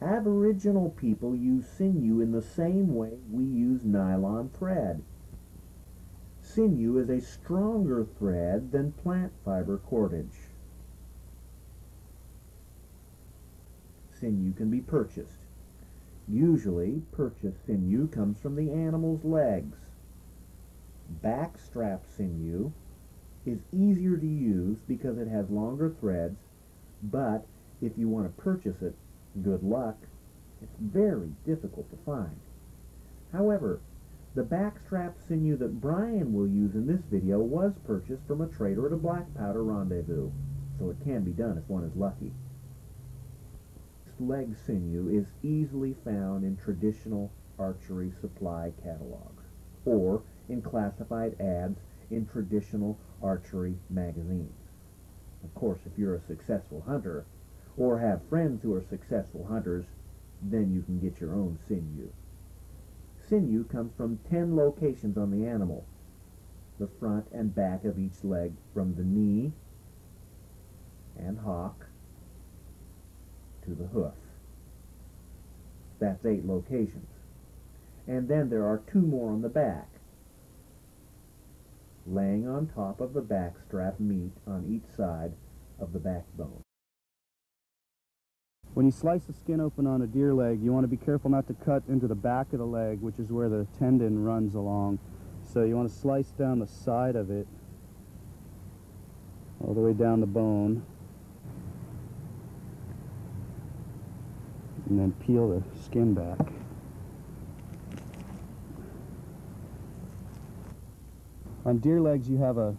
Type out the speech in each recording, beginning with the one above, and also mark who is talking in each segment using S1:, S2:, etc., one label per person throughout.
S1: Aboriginal people use sinew in the same way we use nylon thread. Sinew is a stronger thread than plant fiber cordage. Sinew can be purchased. Usually, purchased sinew comes from the animal's legs. Backstrap sinew is easier to use because it has longer threads, but if you want to purchase it, good luck. It's very difficult to find. However, the backstrap sinew that Brian will use in this video was purchased from a trader at a black powder rendezvous, so it can be done if one is lucky. Leg sinew is easily found in traditional archery supply catalogs or in classified ads in traditional archery magazines. Of course, if you're a successful hunter or have friends who are successful hunters, then you can get your own sinew. Sinew comes from 10 locations on the animal, the front and back of each leg from the knee and hock to the hoof. That's 8 locations. And then there are 2 more on the back, laying on top of the backstrap meat on each side of the backbone.
S2: When you slice the skin open on a deer leg, you want to be careful not to cut into the back of the leg, which is where the tendon runs along. So you want to slice down the side of it, all the way down the bone, and then peel the skin back. On deer legs, you have a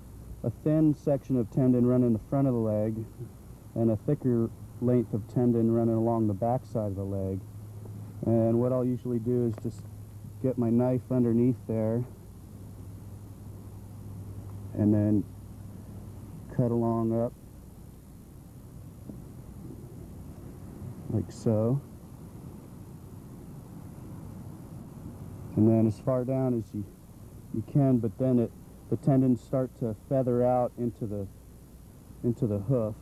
S2: thin section of tendon running the front of the leg and a thicker length of tendon running along the back side of the leg. And what I'll usually do is just get my knife underneath there and then cut along up like so. And then as far down as you can, but then the tendons start to feather out into the hoof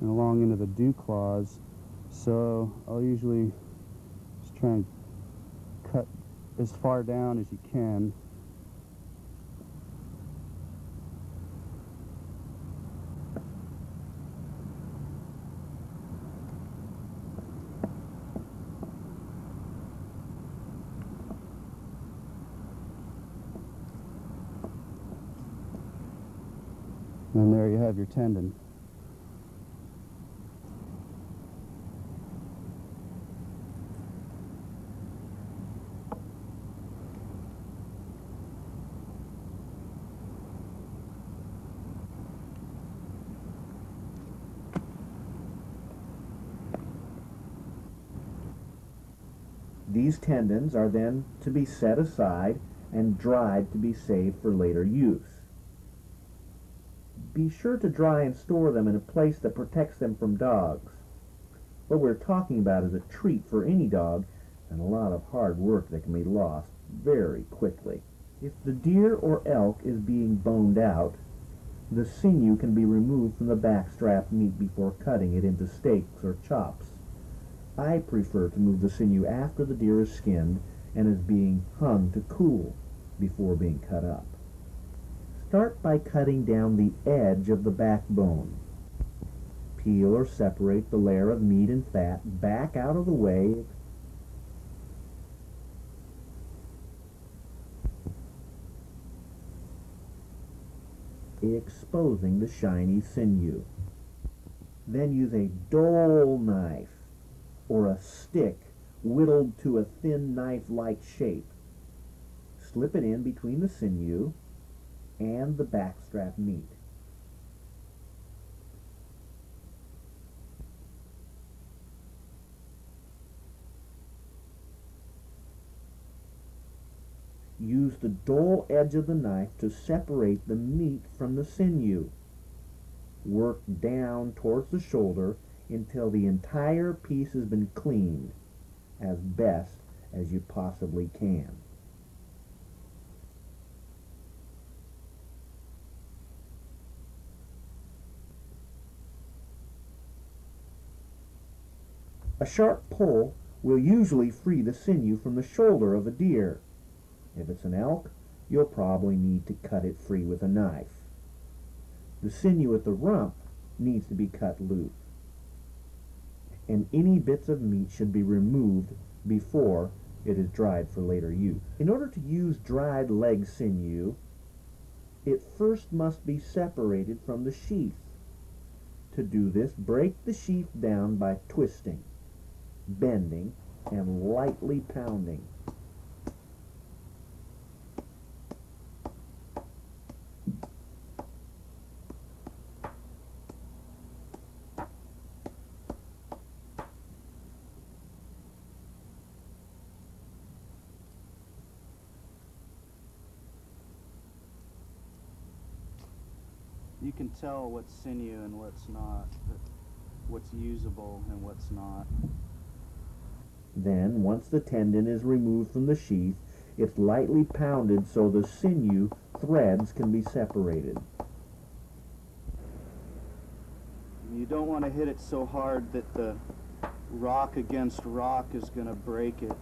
S2: and along into the dew claws. So I'll usually just try and cut as far down as you can. And there you have your tendon.
S1: These tendons are then to be set aside and dried to be saved for later use. Be sure to dry and store them in a place that protects them from dogs. What we're talking about is a treat for any dog and a lot of hard work that can be lost very quickly. If the deer or elk is being boned out, the sinew can be removed from the backstrap meat before cutting it into steaks or chops. I prefer to move the sinew after the deer is skinned and is being hung to cool before being cut up. Start by cutting down the edge of the backbone. Peel or separate the layer of meat and fat back out of the way, exposing the shiny sinew. Then use a dull knife or a stick whittled to a thin knife-like shape. Slip it in between the sinew and the backstrap meat. Use the dull edge of the knife to separate the meat from the sinew. Work down towards the shoulder until the entire piece has been cleaned as best as you possibly can. A sharp pull will usually free the sinew from the shoulder of a deer. If it's an elk, you'll probably need to cut it free with a knife. The sinew at the rump needs to be cut loose, and any bits of meat should be removed before it is dried for later use. In order to use dried leg sinew, it first must be separated from the sheath. To do this, break the sheath down by twisting, bending, and lightly pounding.
S2: You can tell what's sinew and what's not, what's usable and what's not.
S1: Then, once the tendon is removed from the sheath, it's lightly pounded so the sinew threads can be separated.
S2: You don't want to hit it so hard that the rock against rock is going to break it.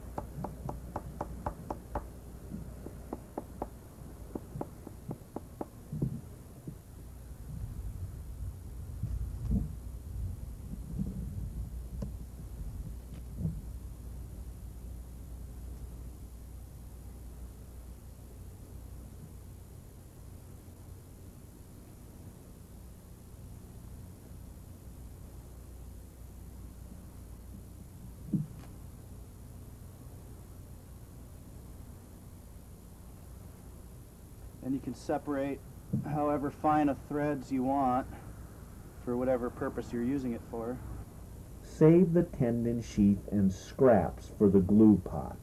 S2: And you can separate however fine of threads you want for whatever purpose you're using it for.
S1: Save the tendon sheath and scraps for the glue pot.